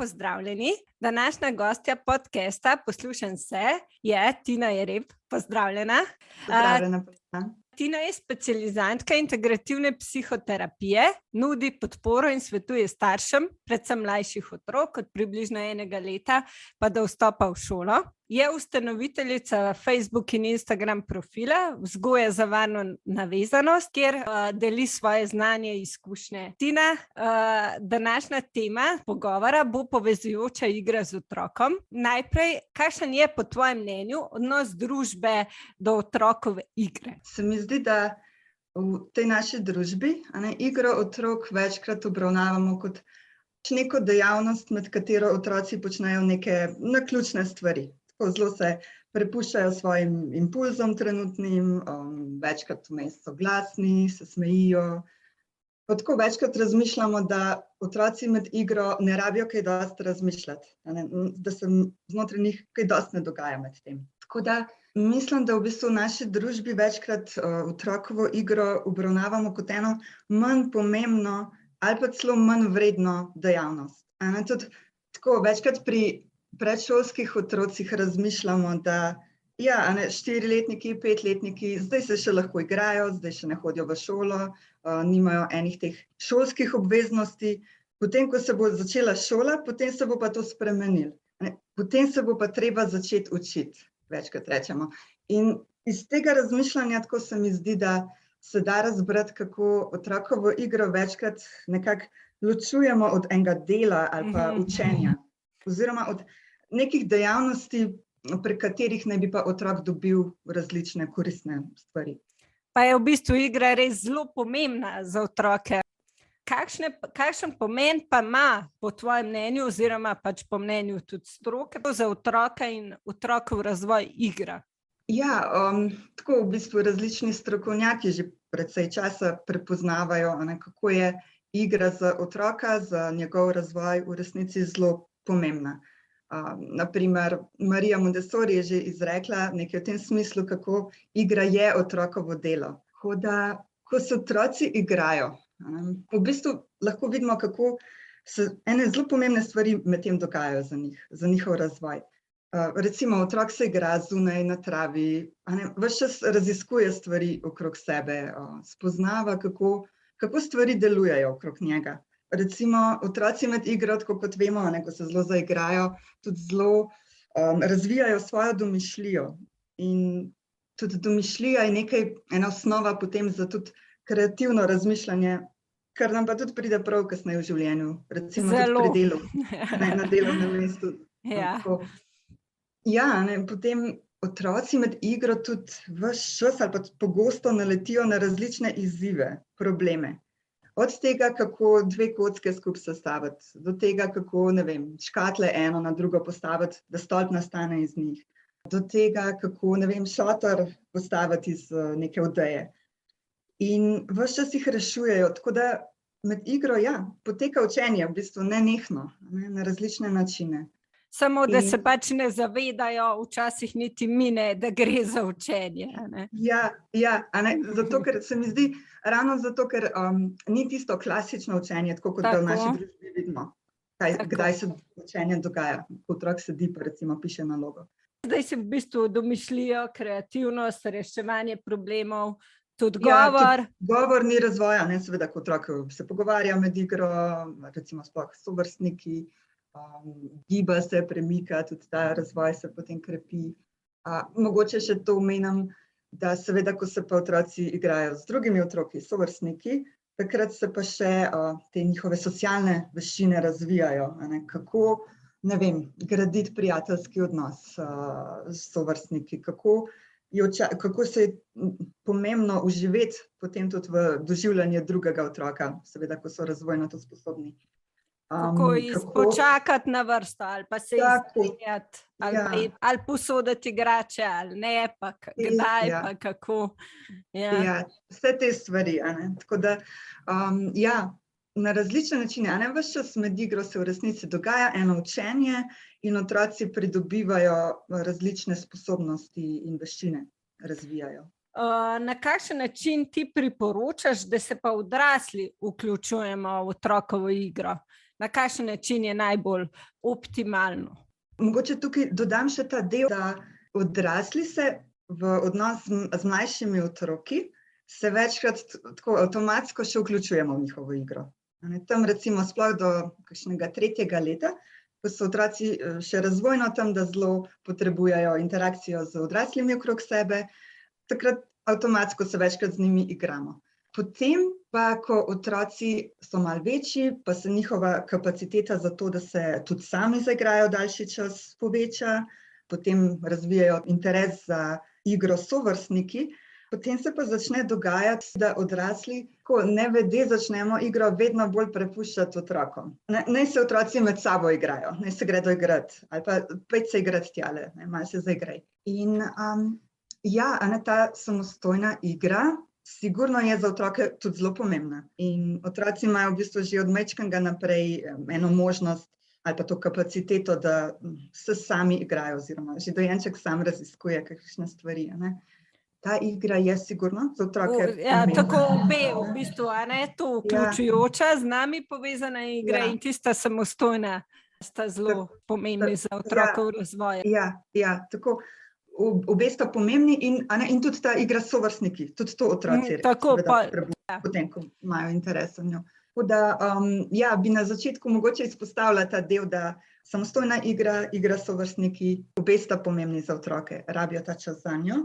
pozdravljeni. Današnja gostja podcasta Poslušam se je Tina Jereb. Pozdravljena. Pozdravljena. Tina je specializantka integrativne psihoterapije, nudi podporo in svetuje staršem, predvsem mlajših otrok od približno 1 leta pa do vstopa v šolo. Je ustanoviteljica Facebook in Instagram profila Vzgoja za varno navezanost, kjer deli svoje znanje in izkušnje. Tina, današnja tema pogovora bo povezujoča igra z otrokom. Najprej, kakšen je po tvojem mnenju odnos družbe do otrokove igre? Se mi zdi, da v tej naši družbi igro otrok večkrat obravnavamo kot neko dejavnost, med katero otroci počnejo neke naključne stvari. Zelo se prepuščajo svojim impulzom trenutnim, večkrat vmes so glasni, se smejijo. Tako večkrat razmišljamo, da otroci med igro ne rabijo kaj dosti razmišljati, da se znotraj njih kaj dosti ne dogaja med tem. Tako da mislim, da v bistvu v naši družbi večkrat otrokovo igro obravnavamo kot eno manj pomembno ali pa celo manj vredno dejavnost. Tudi tako večkrat pri predšolskih otrocih razmišljamo, da 4-letniki, 5-letniki, zdaj se še lahko igrajo, zdaj še ne hodijo v šolo, nimajo enih teh šolskih obveznosti. Potem, ko se bo začela šola, potem se bo pa to spremenilo. Potem se bo pa treba začeti učiti, večkrat rečemo. In iz tega razmišljanja tako se mi zdi, da se da razbrati, kako otrokovo igro večkrat nekako ločujemo od enega dela ali pa učenja. Oziroma od nekih dejavnosti, pri katerih naj bi pa otrok dobil različne koristne stvari. Pa je v bistvu igra res zelo pomembna za otroke. Kakšen pomen pa ima po tvojem mnenju oziroma pač po mnenju tudi stroke za otroka in otrokov razvoj igra? Tako v bistvu različni strokovnjaki že precej časa prepoznavajo, kako je igra za otroka, za njegov razvoj v resnici zelo pomembna. Naprimer, Marija Montessori je že izrekla nekaj v tem smislu, kako igra je otrokovo delo. Tako da, ko se otroci igrajo, v bistvu lahko vidimo, kako se ene zelo pomembne stvari med tem dogajajo za njih, za njihov razvoj. Recimo, otrok se igra zunaj na travi, ves čas raziskuje stvari okrog sebe, spoznava, kako stvari delujejo okrog njega. Recimo, otroci med igro, tako kot vemo, ko se zelo zaigrajo, tudi zelo razvijajo svojo domišljijo. In tudi domišljija je ena osnova potem za tudi kreativno razmišljanje, kar nam pa tudi pride prav kasneje v življenju, recimo tudi pri delu, na delovnem mestu. Potem otroci med igro tudi ves čas ali pa pogosto naletijo na različne izzive, probleme. Od tega, kako 2 kocke skupaj sestaviti, do tega, kako, škatle eno na drugo postaviti, da stolp nastane iz njih, do tega, kako, šotor postaviti iz neke odeje. In ves čas jih rešujejo, tako da med igro, poteka učenje v bistvu nenehno, na različne načine. Samo, da se pač ne zavedajo, včasih niti mine, da gre za učenje. Zato, ker se mi zdi, ravno zato, ker ni tisto klasično učenje, tako kot ga v naši družbi vidimo. Kdaj se učenje dogaja, ko otrok sedi pa recimo piše nalogo. Zdaj se v bistvu domišljijo, kreativnost, reševanje problemov, tudi govor. Govor ni razvoja, seveda, ko otrok se pogovarja med igro, recimo sploh s sovrstniki, giba se, premika, tudi ta razvoj se potem krepi. Mogoče še to omenim, da seveda, ko se pa otroci igrajo z drugimi otroki, sovrstniki, takrat se pa še te njihove socialne veščine razvijajo. Kako, graditi prijateljski odnos s sovrstniki, kako se je pomembno uživeti potem tudi v doživljanje drugega otroka, seveda, ko so razvojno to sposobni. Kako počakati na vrsto, ali pa se izstrinjati, ali posoditi igrače, ali ne, pa kdaj, pa kako. Vse te stvari. Tako da, na različne načine. Ves čas med igro se v resnici dogaja eno učenje in otroci pridobivajo različne sposobnosti in veščine, razvijajo. Na kakšen način ti priporočaš, da se pa odrasli vključujemo v otrokovo igro? Na kakšen način je najbolj optimalno? Mogoče tukaj dodam še ta del, da odrasli se v odnos z mlajšimi otroki se večkrat tako avtomatsko še vključujemo v njihovo igro. Tam recimo sploh do kakšnega 3. leta, ko so otroci še razvojno tam, da zelo potrebujejo interakcijo z odraslimi okrog sebe, takrat avtomatsko se večkrat z njimi igramo. Potem pa, ko otroci so malo večji, pa se njihova kapaciteta za to, da se tudi sami zaigrajo daljši čas, poveča, potem razvijajo interes za igro s sovrstniki, potem se pa začne dogajati, da odrasli nevede začnemo igro vedno bolj prepuščati otrokom. Naj se otroci med sabo igrajo, naj se gredo igrati, ali pa pojdi se igrati tjale, malo se zaigraj. In ta samostojna igra sigurno je za otroke tudi zelo pomembna. In otroci imajo v bistvu že od majčkega naprej eno možnost ali pa to kapaciteto, da se sami igrajo, oziroma že dojenček sam raziskuje kakšne stvari. Ta igra je sigurno za otroke pomembna. Tako obe v bistvu, to vključujoča, z nami povezana igra in tista samostojna sta zelo pomembni za otrokov razvoj. Ja, tako. Obe sta pomembni in tudi ta igra s sovrstniki, tudi to otroci potem, ko imajo interes v njo. Tako da, bi na začetku mogoče izpostavila ta del, da samostojna igra, igra s sovrstniki, obe sta pomembni za otroke, rabijo ta čas za njo.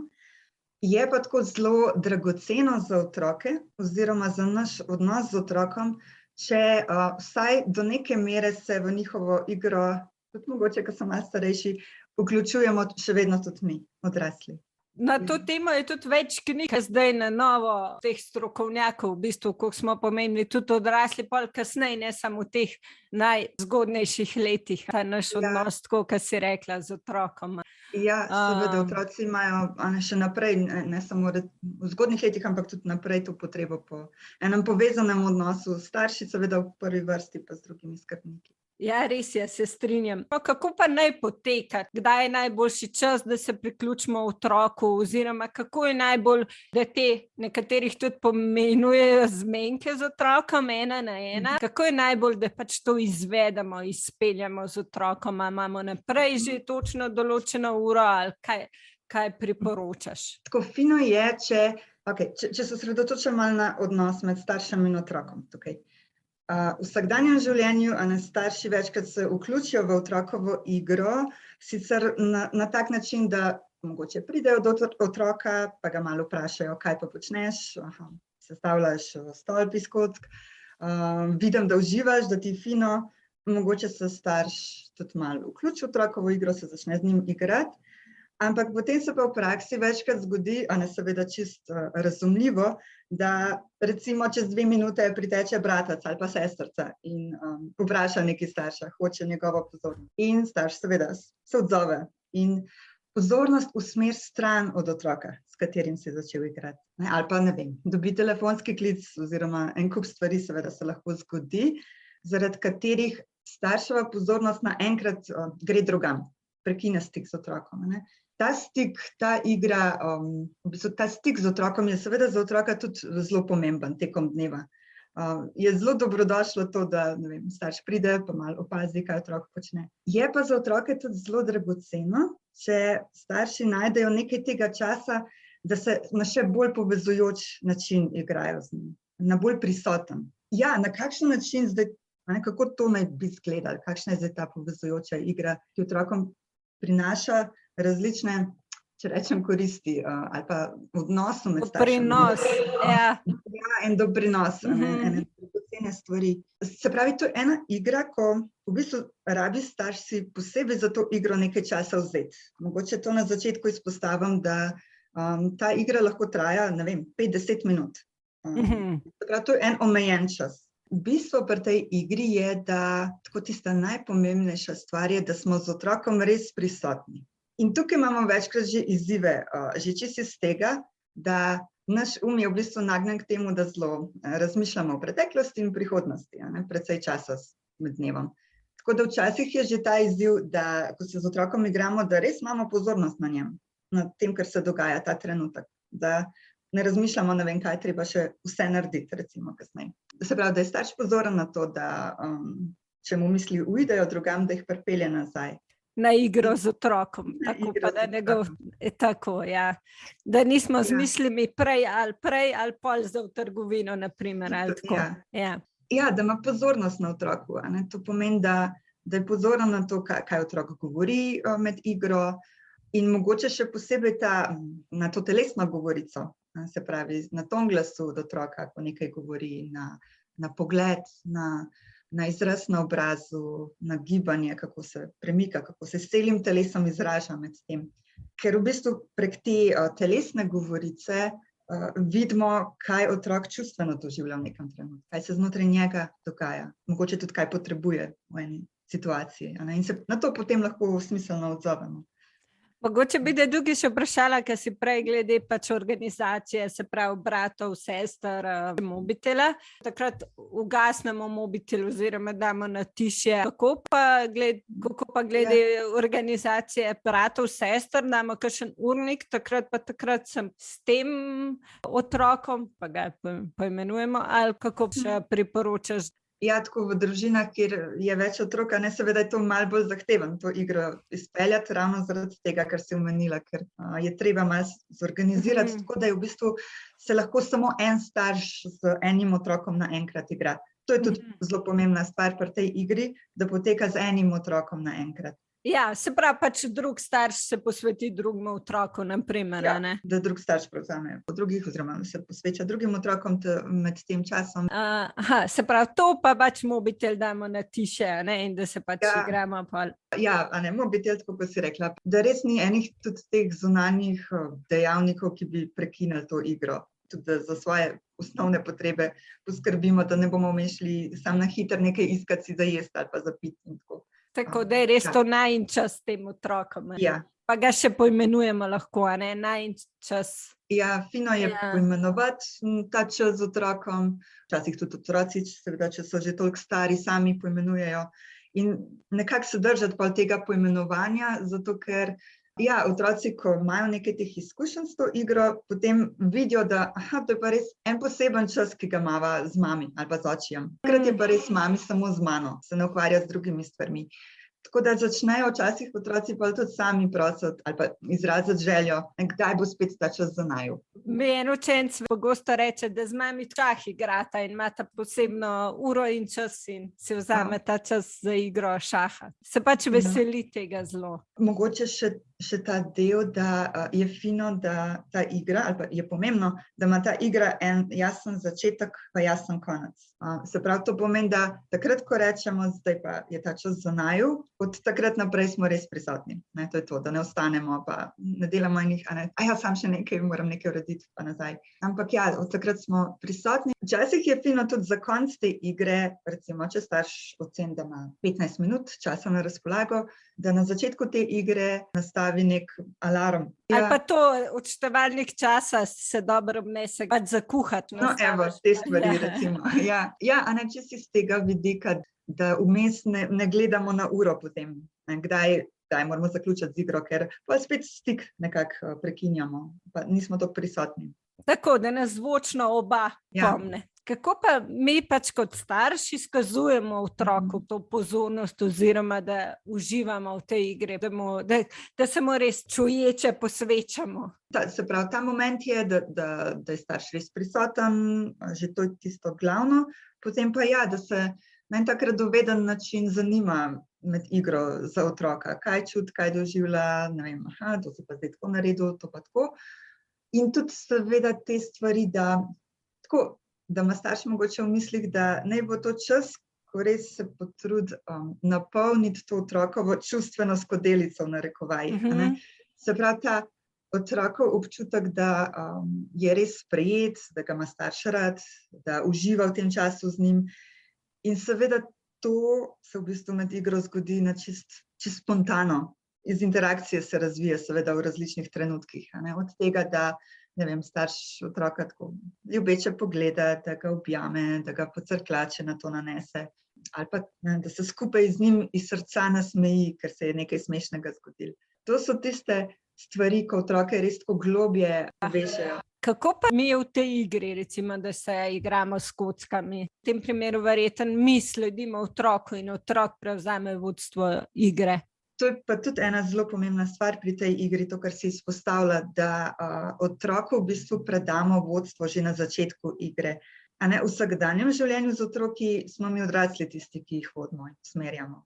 Je pa tako zelo dragoceno za otroke oziroma za naš odnos z otrokom, če vsaj do neke mere se v njihovo igro, tudi mogoče, ko so malo starejši, vključujemo še vedno tudi mi, odrasli. Na to temo je tudi več knjig zdaj na novo, teh strokovnjakov, v bistvu, koliko smo pomembni, tudi odrasli, pol kasneje, ne samo v teh najzgodnejših letih, ta naš odnos, tako, kot si rekla, z otrokom. Ja, seveda, otroci imajo še naprej, ne samo v zgodnjih letih, ampak tudi naprej to potrebo po enem povezanem odnosu, starši seveda v prvi vrsti, pa z drugimi skrbniki. Ja, res je, se strinjam. Kako pa naj poteka? Kdaj je najboljši čas, da se priključimo otroku, oziroma kako je najbolj, da te nekaterih tudi pomenujejo zmenke z otrokom, 1 na 1? Kako je najbolj, da pač to izvedemo, izpeljamo z otrokom? Imamo naprej že točno določeno uro ali kaj priporočaš? Tako fino je, če se osredotočam malo na odnos med staršem in otrokom tukaj. V vsakdanjem življenju starši večkrat se vključijo v otrokovo igro, sicer na tak način, da mogoče pridejo do otroka, pa ga malo vprašajo, kaj pa počneš, sestavljaš stolp iz kock, vidim, da uživaš, da ti je fino, mogoče se starš tudi malo vključi v otrokovo igro, se začne z njim igrati, ampak potem se pa v praksi večkrat zgodi, seveda čisto razumljivo, da recimo čez 2 minute priteče bratec ali pa sestrica in vpraša nekaj starša, hoče njegovo pozornost. In starš seveda se odzove in pozornost usmeri stran od otroka, s katerim se je začel igrati. Ali pa, ne vem, dobi telefonski klic oziroma en kup stvari seveda se lahko zgodi, zaradi katerih starševa pozornost naenkrat gre drugam, prekine stik z otrokom. Ta stik, ta igra, v bistvu ta stik z otrokom je seveda za otroka tudi zelo pomemben tekom dneva. Je zelo dobrodošlo to, da starš pride pa malo opazi, kaj otrok počne. Je pa za otroke tudi zelo dragoceno, če starši najdejo nekaj tega časa, da se na še bolj povezujoč način igrajo z njim, na bolj prisoten. Ja, na kakšen način zdaj, kako to naj bi izgledalo, kakšna je zdaj ta povezujoča igra, ki otrokom prinaša različne, če rečem, koristi ali pa odnosu med staršem. Doprinos, ja. Ja, en doprinos, ene dragocene stvari. Se pravi, to je ena igra, ko v bistvu rabi starš si posebej za to igro nekaj časa vzeti. Mogoče to na začetku izpostavim, da ta igra lahko traja, 5-10 minut. Se pravi, to je en omejen čas. Bistvo pri tej igri je, da tako tista najpomembnejša stvar je, da smo z otrokom res prisotni. In tukaj imamo večkrat že izzive, že čisto iz tega, da naš je v bistvu nagnjen k temu, da zelo razmišljamo o preteklosti in prihodnosti, precej časa med dnevom. Tako da včasih je že ta izziv, da ko se z otrokom igramo, da res imamo pozornost na njem, na tem, kar se dogaja ta trenutek, da ne razmišljamo, kaj treba še vse narediti, recimo kasneje. Se pravi, da je starš pozoren na to, da če mu misli uidejo drugam, da jih pripelje nazaj. Na igro z otrokom, tako pa da tako, ja. Da nismo z mislimi prej ali pol za v trgovino, naprimer, ali tako. Ja, da ima pozornost na otroku, to pomeni, da je pozoren na to, kaj otrok govori med igro in mogoče še posebej na to telesno govorico, se pravi na ton glasu od otroka, ko nekaj govori, na pogled, na izraz na obrazu, na gibanje, kako se premika, kako se s celim telesom izraža med tem. Ker v bistvu prek te telesne govorice vidimo, kaj otrok čustveno doživlja v nekem trenutku, kaj se znotraj njega dogaja, mogoče tudi kaj potrebuje v eni situaciji, in se na to potem lahko smiselno odzovemo. Mogoče bi da drugi še vprašala, ker si prej glede organizacije, se pravi bratov, sester, mobitela. Takrat ugasnemo mobitel oziroma damo na tišje. Kako pa glede organizacije bratov, sester, damo kakšen urnik, takrat sem s tem otrokom, pa ga poimenujemo, ali kako še priporočaš? Ja, tako v družinah, kjer je več otrok, seveda je to malo bolj zahteven, to igro izpeljati, ravno zaradi tega, kar si omenila, ker je treba malo zorganizirati, tako da je v bistvu se lahko samo en starš z enim otrokom naenkrat igra. To je tudi zelo pomembna stvar pri tej igri, da poteka z enim otrokom naenkrat. Ja, se pravi, pač drug starš se posveti drugemu otroku, naprimer, ne? Da drug starš prevzame po drugih oziroma se posveča drugim otrokom med tem časom. Se pravi, to pa pač mobitel damo na tiše, ne, in da se pač igramo pol. Ja, mobitel, tako kot si rekla, da res ni enih tudi teh zunanjih dejavnikov, ki bi prekinili to igro. Tudi za svoje osnovne potrebe poskrbimo, da ne bomo šli samo na hitro nekaj iskati si za jesti ali pa za piti in tako. Tako da je res to najin čas s tem otrokom. Ja. Pa ga še poimenujemo lahko, najin čas. Ja, fino je poimenovati ta čas z otrokom. Včasih tudi otroci, seveda, če so že toliko stari, sami poimenujejo. In nekako se držati pol tega poimenovanja, zato ker otroci, ko imajo nekaj teh izkušenj s to igro, potem vidijo, da to je pa res en poseben čas, ki ga imava z mami ali pa z očijem. Takrat je pa res mami samo z mano, se ne ukvarja z drugimi stvarmi. Tako da začnejo včasih otroci pa tudi sami prositi ali pa izraziti željo, kdaj bo spet ta čas za naju. Mi en učenec pogosto reče, da z mami šah igrata in imata posebno uro in čas in si vzame ta čas za igro šaha. Se pač veseli tega zelo. Mogoče še ta del, da je fino, da ta igra, ali pa je pomembno, da ima ta igra en jasen začetek pa jasen konec. Se pravi, to pomeni, da takrat, ko rečemo, zdaj pa je ta čas za naju, od takrat naprej smo res prisotni. To je to, da ne ostanemo, pa ne delamo enih, sam še nekaj, moram nekaj urediti, pa nazaj. Ampak od takrat smo prisotni. Včasih je fino tudi za konec te igre, recimo, če starš oceni, da ima 15 minut časa na razpolago, da na začetku te igre nastavi nek alarm. Ali pa to odštevalnik časa se dobro obnese, pač za kuhati. Evo, te stvari, recimo. Če si z tega vidika, da vmes ne gledamo na uro potem, kdaj moramo zaključiti z igro, ker pa spet stik nekako prekinjamo, pa nismo tako prisotni. Tako, da nas zvočno oba pomne. Kako pa mi pač kot starši izkazujemo otroku to pozornost oziroma da uživamo v tej igri, da se mu res čuječe posvečamo? Se pravi, ta moment je, da je starš res prisoten, že to je tisto glavno, potem pa da se na en tak radoveden način zanima med igro za otroka, kaj čuti, kaj doživlja, ne vem, to si pa zdaj tako naredil, to pa tako. In tudi seveda te stvari, da ima starš mogoče v mislih, da naj bo to čas, ko res se potrudi napolniti to otrokovo čustveno skodelico v narekovajih. Se pravi, ta otrokov občutek, da je res sprejet, da ga ima starš rad, da uživa v tem času z njim. In seveda to se v bistvu med igro zgodi na čisto spontano. Iz interakcije se razvije seveda v različnih trenutkih. Od tega, da starš otroka tako ljubeče pogleda, da ga objame, da ga pocrklače, na to nanese. Ali pa, da se skupaj z njim iz srca nasmeji, ker se je nekaj smešnega zgodilo. To so tiste stvari, ko otroke res tako globje obešajo. Kako pa mi je v tej igri, recimo, da se igramo s kockami? V tem primeru verjetno mi sledimo otroku in otrok prevzame vodstvo igre. To je pa tudi ena zelo pomembna stvar pri tej igri, to, kar si izpostavlja, da otroku v bistvu predamo vodstvo že na začetku igre. A ne, v vsakdanjem življenju z otroki smo mi odrasli tisti, ki jih vodimo in usmerjamo.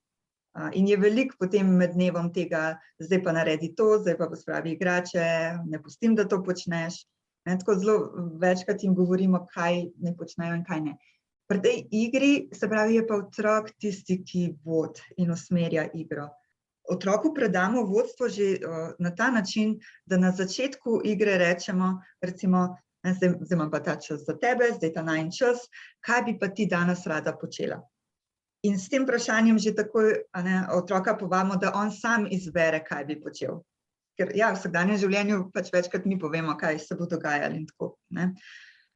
In je veliko potem med dnevom tega, zdaj pa naredi to, zdaj pa pospravi igrače, ne pustim, da to počneš. Ne, tako zelo večkrat jim govorimo, kaj ne počnejo in kaj ne. Pri tej igri, se pravi, je pa otrok tisti, ki vodi in usmerja igro. Otroku predamo vodstvo že na ta način, da na začetku igre rečemo, recimo, zdaj imam pa ta čas za tebe, zdaj ta najin čas, kaj bi pa ti danes rada počela? In s tem vprašanjem že takoj otroka povabimo, da on sam izbere, kaj bi počel. Ker ja, v vsakdanjem življenju pač večkrat mi povemo, kaj se bo dogajalo in tako. Ne?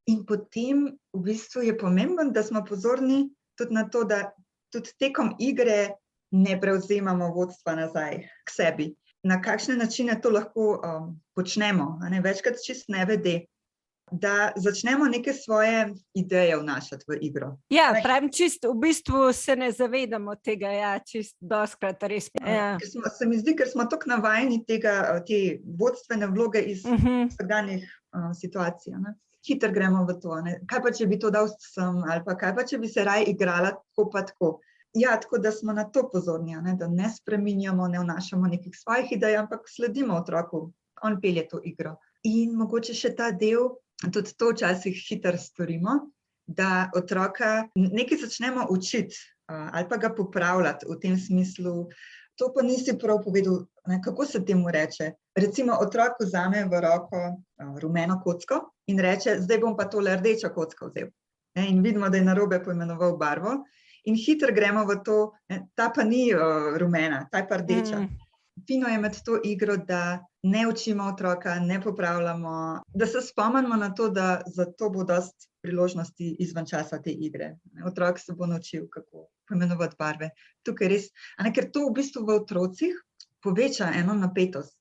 In potem v bistvu je pomembno, da smo pozorni tudi na to, da tudi tekom igre ne prevzemamo vodstva nazaj k sebi. Na kakšne načine to lahko počnemo, večkrat čist nevede, da začnemo neke svoje ideje vnašati v igro. Ja, pravim, čist v bistvu se ne zavedamo tega, ja, čist dostkrat res. Ja. Se mi zdi, ker smo tako navajeni te vodstvene vloge iz vsakdanjih situacij. Hitro gremo v to. Kaj pa, če bi to dal sem, ali pa kaj pa, če bi se raje igrala tako pa tako. Ja, tako da smo na to pozorni, da ne spreminjamo, ne vnašamo nekih svojih idej, ampak sledimo otroku, on pelje to igro. In mogoče še ta del, tudi to včasih hitro storimo, da otroka nekaj začnemo učiti ali pa ga popravljati v tem smislu. To pa nisi prav povedal, kako se temu reče. Recimo otrok vzame v roko rumeno kocko in reče, zdaj bom pa tole rdečo kocko vzel. In vidimo, da je narobe poimenoval barvo. In hitro gremo v to, ta pa ni rumena, ta je pa rdeča. Fino je med to igro, da ne učimo otroka, ne popravljamo, da se spomnimo na to, da za to bo dosti priložnosti izven časa te igre. Otrok se bo naučil, kako poimenovati barve. Tukaj res, ker to v bistvu v otrocih poveča eno napetost.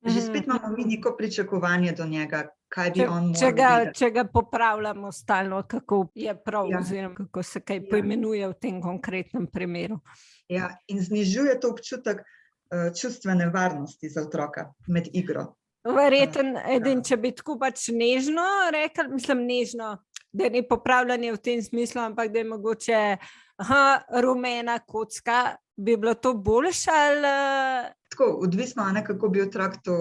Že spet imamo mi neko pričakovanje do njega, kaj bi on moral vedeti. Če ga popravljamo stalno, kako je prav, oziroma kako se kaj poimenuje v tem konkretnem primeru. Ja, in znižuje to občutek čustvene varnosti za otroka med igro. Verjetno, če bi tako pač nežno rekel, mislim nežno, da ni popravljanje v tem smislu, ampak da je mogoče rumena kocka, bi bilo to boljše ali... Tako, odvisno, kako bi otrok to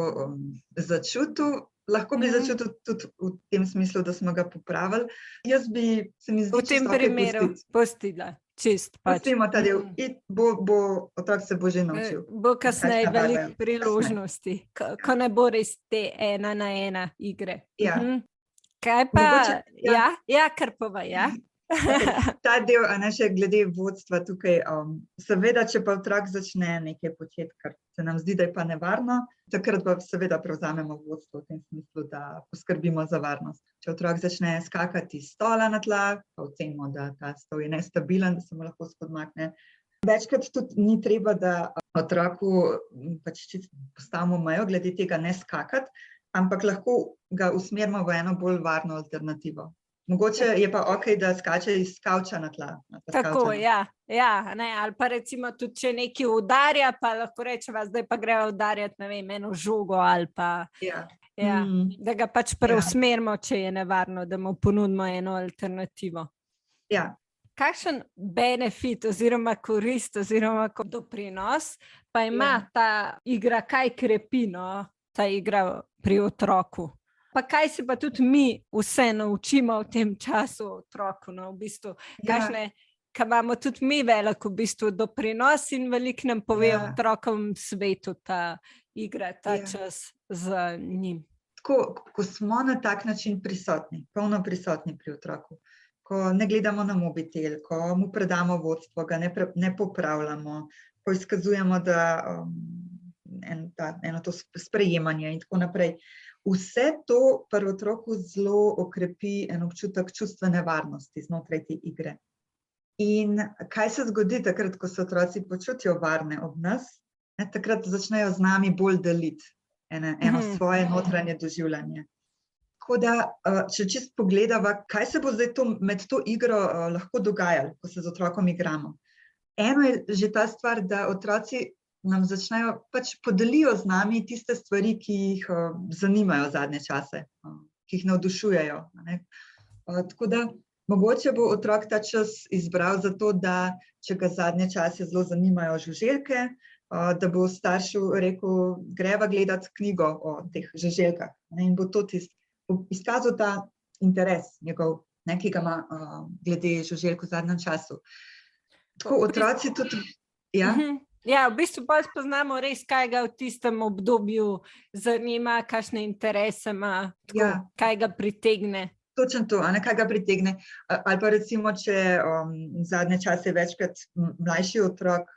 začutil. Lahko bi začutil tudi v tem smislu, da smo ga popravili. Jaz bi, se mi zdi, v tem primeru pustila. Čist pač. Pustimo ta del. Otrok se bo že naučil. Bo kasneje veliko priložnosti, ko ne bo res te 1-na-1 igre. Ja. Kaj pa? Ja, kar pova, ja. Ta del, še glede vodstva tukaj, seveda, če pa otrok začne nekaj početi, kar se nam zdi, da je pa nevarno, takrat pa seveda prevzamemo vodstvo v tem smislu, da poskrbimo za varnost. Če otrok začne skakati iz stola na tla, pa ocenimo, da ta stol je nestabilen, da se mu lahko spodmakne. Večkrat tudi ni treba, da otroku pač postavimo mejo glede tega ne skakati, ampak lahko ga usmerimo v eno bolj varno alternativo. Mogoče je pa okej, da skače iz kavča na tla. Tako, ja, ali pa recimo tudi, če nekaj udarja, pa lahko rečeva, zdaj pa grejo udarjati, ne vem, eno žogo ali pa, da ga pač preusmerimo, če je nevarno, da mu ponudimo eno alternativo. Ja. Kakšen benefit oziroma korist oziroma doprinos pa ima ta igra, kaj krepi, ta igra pri otroku? Pa kaj se pa tudi mi vse naučimo v tem času otroku, v bistvu, kakšne, kaj imamo tudi mi velik v bistvu doprinos in veliko nam pove o otrokovem svetu ta igra, ta čas z njim. Tako, ko smo na tak način prisotni, polno prisotni pri otroku, ko ne gledamo na mobitel, ko mu predamo vodstvo, ga ne popravljamo, ko izkazujemo, da eno to sprejemanje in tako naprej. Vse to pri otroku zelo okrepi en občutek čustvene varnosti znotraj te igre. In kaj se zgodi takrat, ko se otroci počutijo varne ob nas? Takrat začnejo z nami bolj deliti eno svoje notranje doživljanje. Tako da, če čisto pogledava, kaj se bo zdaj med to igro lahko dogajalo, ko se z otrokom igramo. Eno je že ta stvar, da otroci nam začnejo, pač podelijo z nami tiste stvari, ki jih zanimajo zadnje čase, ki jih navdušujejo. Tako da mogoče bo otrok ta čas izbral zato, da če ga zadnje čase zelo zanimajo žuželke, da bo staršu rekel, greva gledati knjigo o teh žuželkah. In bo to izkazal ta interes njegov, ki ga ima glede žuželk v zadnjem času. Tako otroci tudi... Ja? Ja, v bistvu pa spoznamo res, kaj ga v tistem obdobju zanima, kakšne interese ima, kaj ga pritegne. Točno to, kaj ga pritegne. Ali pa recimo, če zadnje čase večkrat mlajši otrok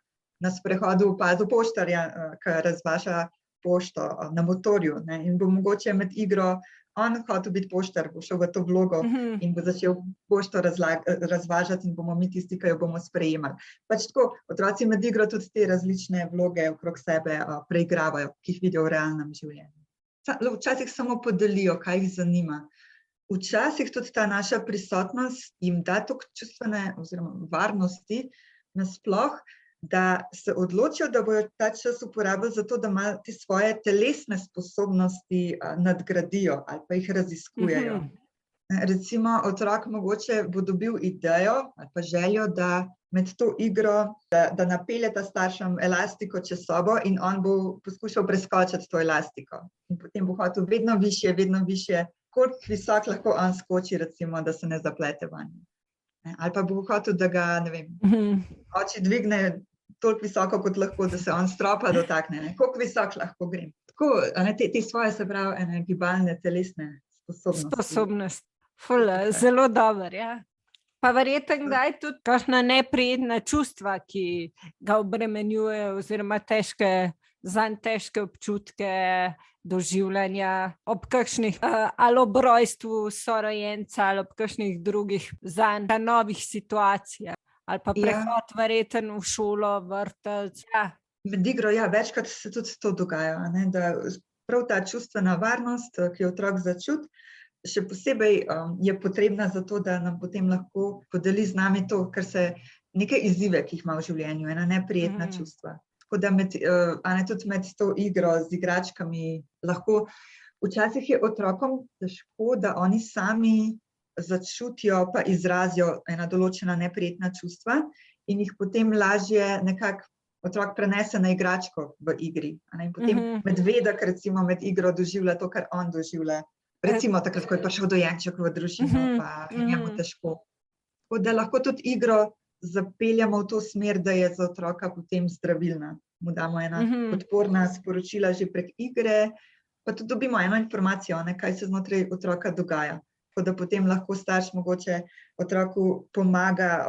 na sprehodu opazil poštarja, ki razvaža pošto na motorju, in bo mogoče med igro on hotel biti poštar, bo šel v to vlogo in bo začel pošto razvažati in bomo mi tisti, ki jo bomo sprejemali. Pač tako, otroci med igro tudi te različne vloge okrog sebe preigravajo, ki jih vidijo v realnem življenju. Včasih samo podelijo, kaj jih zanima. Včasih tudi ta naša prisotnost jim da toliko čustvene oziroma varnosti nasploh, da se odločijo, da bojo ta čas uporabili za to, da malo te svoje telesne sposobnosti nadgradijo ali pa jih raziskujejo. Recimo, otrok mogoče bo dobil idejo ali pa željo, da med to igro, da napeljeta staršem elastiko čez sobo in on bo poskušal preskočiti to elastiko. In potem bo hotel vedno višje, koliko visok lahko on skoči, recimo, da se ne zaplete vanje. Ali pa bo hotel, da ga, ne vem, oči dvigne toliko visoko, kot lahko, da se on stropa dotakne, koliko visok lahko grem. Tako, te svoje, se pravi, gibalne, telesne sposobnosti. Zelo dober, ja. Pa verjetno kdaj tudi kakšna neprijetna čustva, ki ga obremenjujejo oziroma zanj težke občutke, doživljanja ob kakšnih, ali ob rojstvu sorojenca, ali ob kakšnih drugih zanj novih situacijah. Ali pa prehod verjetno v šolo, vrtec. Med igro, večkrat se tudi to dogaja, da prav ta čustvena varnost, ki jo otrok začuti, še posebej je potrebna za to, da nam potem lahko podeli z nami to, kar se neke izzive, ki jih ima v življenju, ena neprijetna čustva. Tako da tudi med to igro z igračkami lahko, včasih je otrokom težko, da oni sami začutijo pa izrazijo ena določena neprijetna čustva in jih potem lažje nekako otrok prenese na igračko v igri. In potem medvedek recimo med igro doživlja to, kar on doživlja. Recimo takrat, ko je prišel dojenček v družino, pa je njemu težko. Tako da lahko tudi igro zapeljamo v to smer, da je za otroka potem zdravilna. Mu damo ena podporna sporočila že prek igre, pa tudi dobimo eno informacijo, kaj se znotraj otroka dogaja. Tako da potem lahko starš mogoče otroku pomaga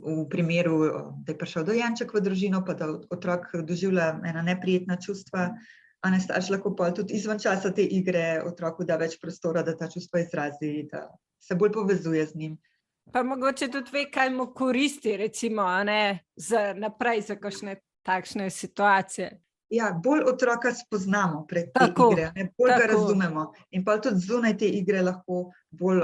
v primeru, da je prišel dojenček v družino, pa da otrok doživlja ena neprijetna čustva, starš lahko tudi izven časa te igre otroku da več prostora, da ta čustva izrazi, da se bolj povezuje z njim. Pa mogoče tudi ve, kaj mu koristi, recimo, naprej za kakšne takšne situacije. Bolj otroka spoznamo prek te igre, bolj ga razumemo in pa tudi zunaj te igre lahko bolj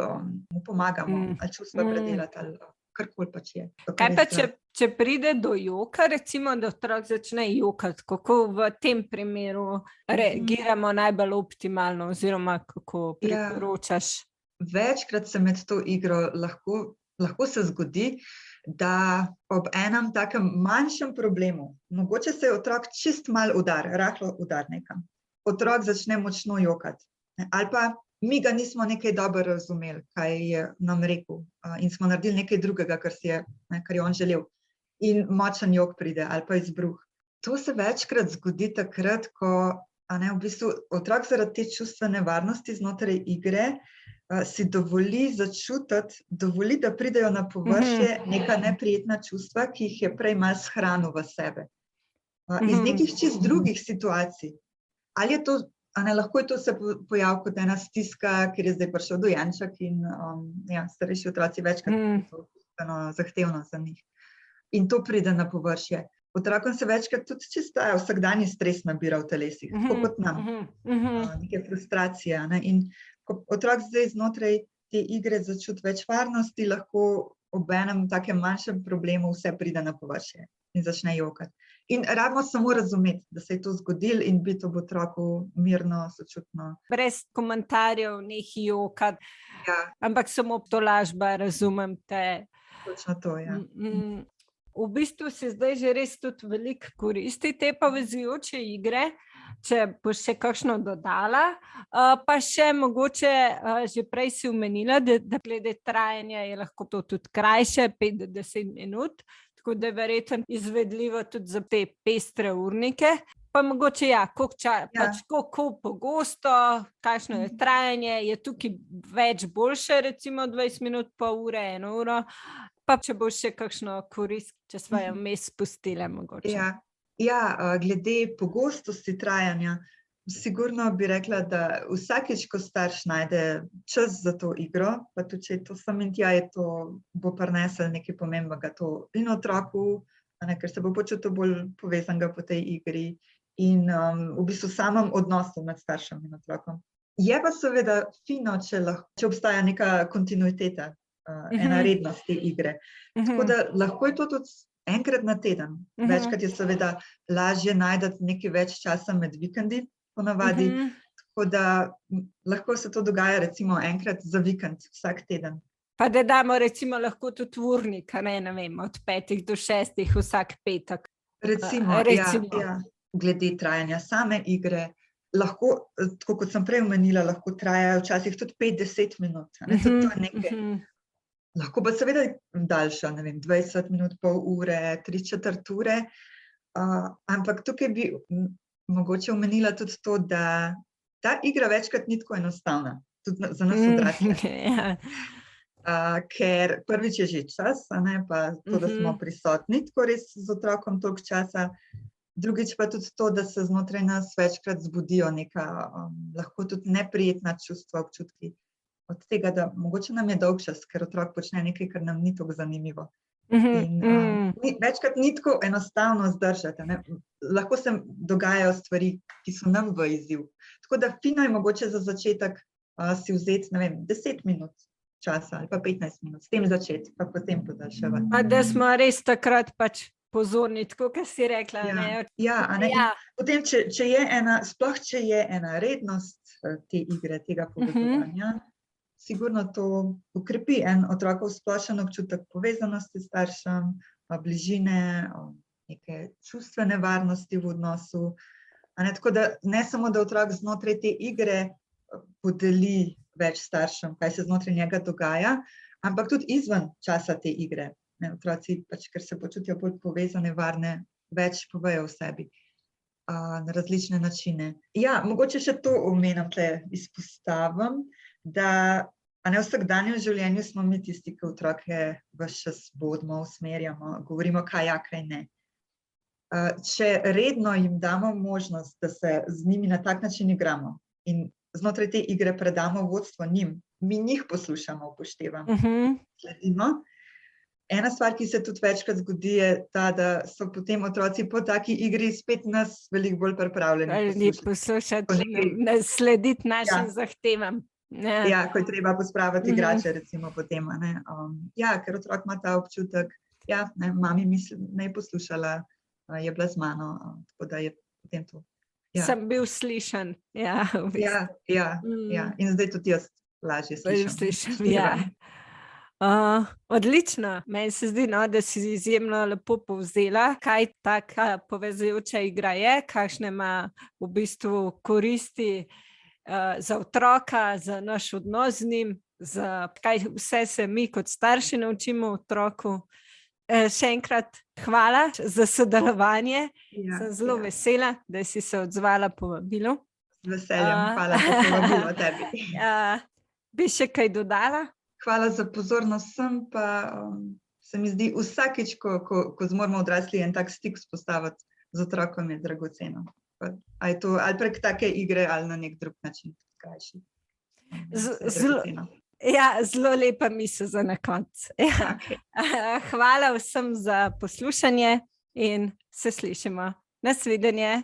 mu pomagamo, ali čustva predelati, ali karkoli pač je. Kaj pa, če pride do joka, recimo, da otrok začne jokati, kako v tem primeru reagiramo najbolj optimalno oziroma kako priporočaš? Večkrat se med to igro lahko se zgodi, da ob enem takem manjšem problemu, mogoče se je otrok čist malo rahlo udar nekam, otrok začne močno jokati. Ali pa mi ga nismo nekaj dobro razumeli, kaj je nam rekel, in smo naredili nekaj drugega, kar je on želel. In močen jok pride, ali pa izbruh. To se večkrat zgodi takrat, ko v bistvu otrok zaradi te čustvene varnosti znotraj igre si dovoli začutiti, da pridejo na površje neka neprijetna čustva, ki jih je prej malo shranil v sebe. Iz nekih čist drugih situacij. Ali je to, lahko je to se pojavil kot ena stiska, ker je zdaj prišel dojenček in starejši otroci večkrat to zahtevno za njih. In to pride na površje. Otrokom se večkrat tudi čisto vsakdanji stres nabira v telesih, tako kot nam. Neke frustracije. In ko otrok zdaj znotraj te igre začuti več varnosti, lahko ob enem takem manjšem problemu vse pride na površje in začne jokati. In rabimo samo razumeti, da se je to zgodilo in biti ob otroku mirno, sočutno. Brez komentarjev, nehi jokati, Ja, ampak samo tolažba, razumem te. točno to, ja. V bistvu se zdaj že res tudi veliko koristi te povezujoče igre, če boš še kakšno dodala. Pa še mogoče, že prej si omenila, da glede trajanja je lahko to tudi krajše, 5 do 10 minut, tako da je verjetno izvedljivo tudi za te pestre urnike. Pa mogoče koliko pogosto, kakšno je trajanje, je tukaj več boljše, recimo 20 minut, pol ure, 1 uro. Pa če boš še kakšno korist, če sva jo vmes spustile mogoče. Glede pogostosti trajanja, sigurno bi rekla, da vsakič, ko starš najde čas za to igro, pa tudi če je to sam in tja, bo prinesel nekaj pomembnega to in otroku, ker se bo počutil bolj povezanega po tej igri in v bistvu samem odnosu med staršem in otrokom. Je pa seveda fino, če obstaja neka kontinuiteta, ena rednost te igre. Tako da lahko je to tudi enkrat na teden. Večkrat je seveda lažje najti nekaj več časa med vikendi, ponavadi. Tako da lahko se to dogaja recimo enkrat za vikend, vsak teden. Pa da damo recimo lahko tudi urnik, ne vem, od 5 do 6 vsak petek. Recimo. Ja. Glede trajanja same igre, lahko, tako kot sem prej omenila, lahko trajajo včasih tudi 5-10 minut. Tudi to je nekaj. Lahko pa seveda daljša, ne vem, 20 minut, pol ure, 3/4 ure. Ampak tukaj bi mogoče omenila tudi to, da ta igra večkrat ni tako enostavna, tudi za nas odrasle. Ker prvič je že čas, pa to, da smo prisotni tako res z otrokom toliko časa. Drugič pa tudi to, da se znotraj nas večkrat zbudijo neka lahko tudi neprijetna čustva, občutki. Od tega, da mogoče nam je dolgčas, ker otrok počne nekaj, kar nam ni tako zanimivo. In večkrat ni tako enostavno zdržati. Lahko se dogajajo stvari, ki so nam v izziv. Tako da fino je mogoče za začetek si vzeti, ne vem, 10 minut časa ali pa 15 minut, s tem začeti, pa potem podaljševati. Pa da smo res takrat pozorni, tako kot si rekla. Potem, če je sploh če je ena rednost te igre, tega povezovanja, sigurno to ukrepi en otrokov splošen občutek povezanosti s staršem, bližine, neke čustvene varnosti v odnosu. Tako da ne samo, da otrok znotraj te igre podeli več staršem, kaj se znotraj njega dogaja, ampak tudi izven časa te igre. Otroci, ker se počutijo bolj povezane, varne, več povejo v sebi na različne načine. Mogoče še to omenim, izpostavim, da v vsakdanjem življenju smo mi tisti, ki otroke ves čas vodimo, usmerjamo, govorimo, kaj ja, kaj ne. Če redno jim damo možnost, da se z njimi na tak način igramo in znotraj te igre predamo vodstvo njim, mi njih poslušamo, upoštevamo, sledimo. Ena stvar, ki se tudi večkrat zgodi, je ta, da so potem otroci po taki igri spet nas veliko bolj pripravljeni poslušati, slediti našim zahtevam. Ko je treba pospraviti igrače, recimo potem. Ker otrok ima ta občutek, mami me je poslušala, je bila z mano, tako da je potem to. Sem bil slišan. In zdaj tudi jaz lažje slišam. Odlično. Meni se zdi, da si izjemno lepo povzela, kaj taka povezujoča igra je, kakšne ima v bistvu koristi za otroka, za naš odnos z njim, za kaj vse se mi kot starši naučimo otroku. Še enkrat hvala za sodelovanje. Sem zelo vesela, da si se odzvala povabilu. Z veseljem, hvala za povabilo tebi. Bi še kaj dodala? Hvala za pozornost sem, pa se mi zdi vsakič, ko zmoramo odrasli en tak stik vzpostaviti z otrokom, je dragoceno. Ali prek take igre ali na nek drug način. Zelo lepa misel za na koncu. Hvala vsem za poslušanje in se slišimo. Nasvidenje.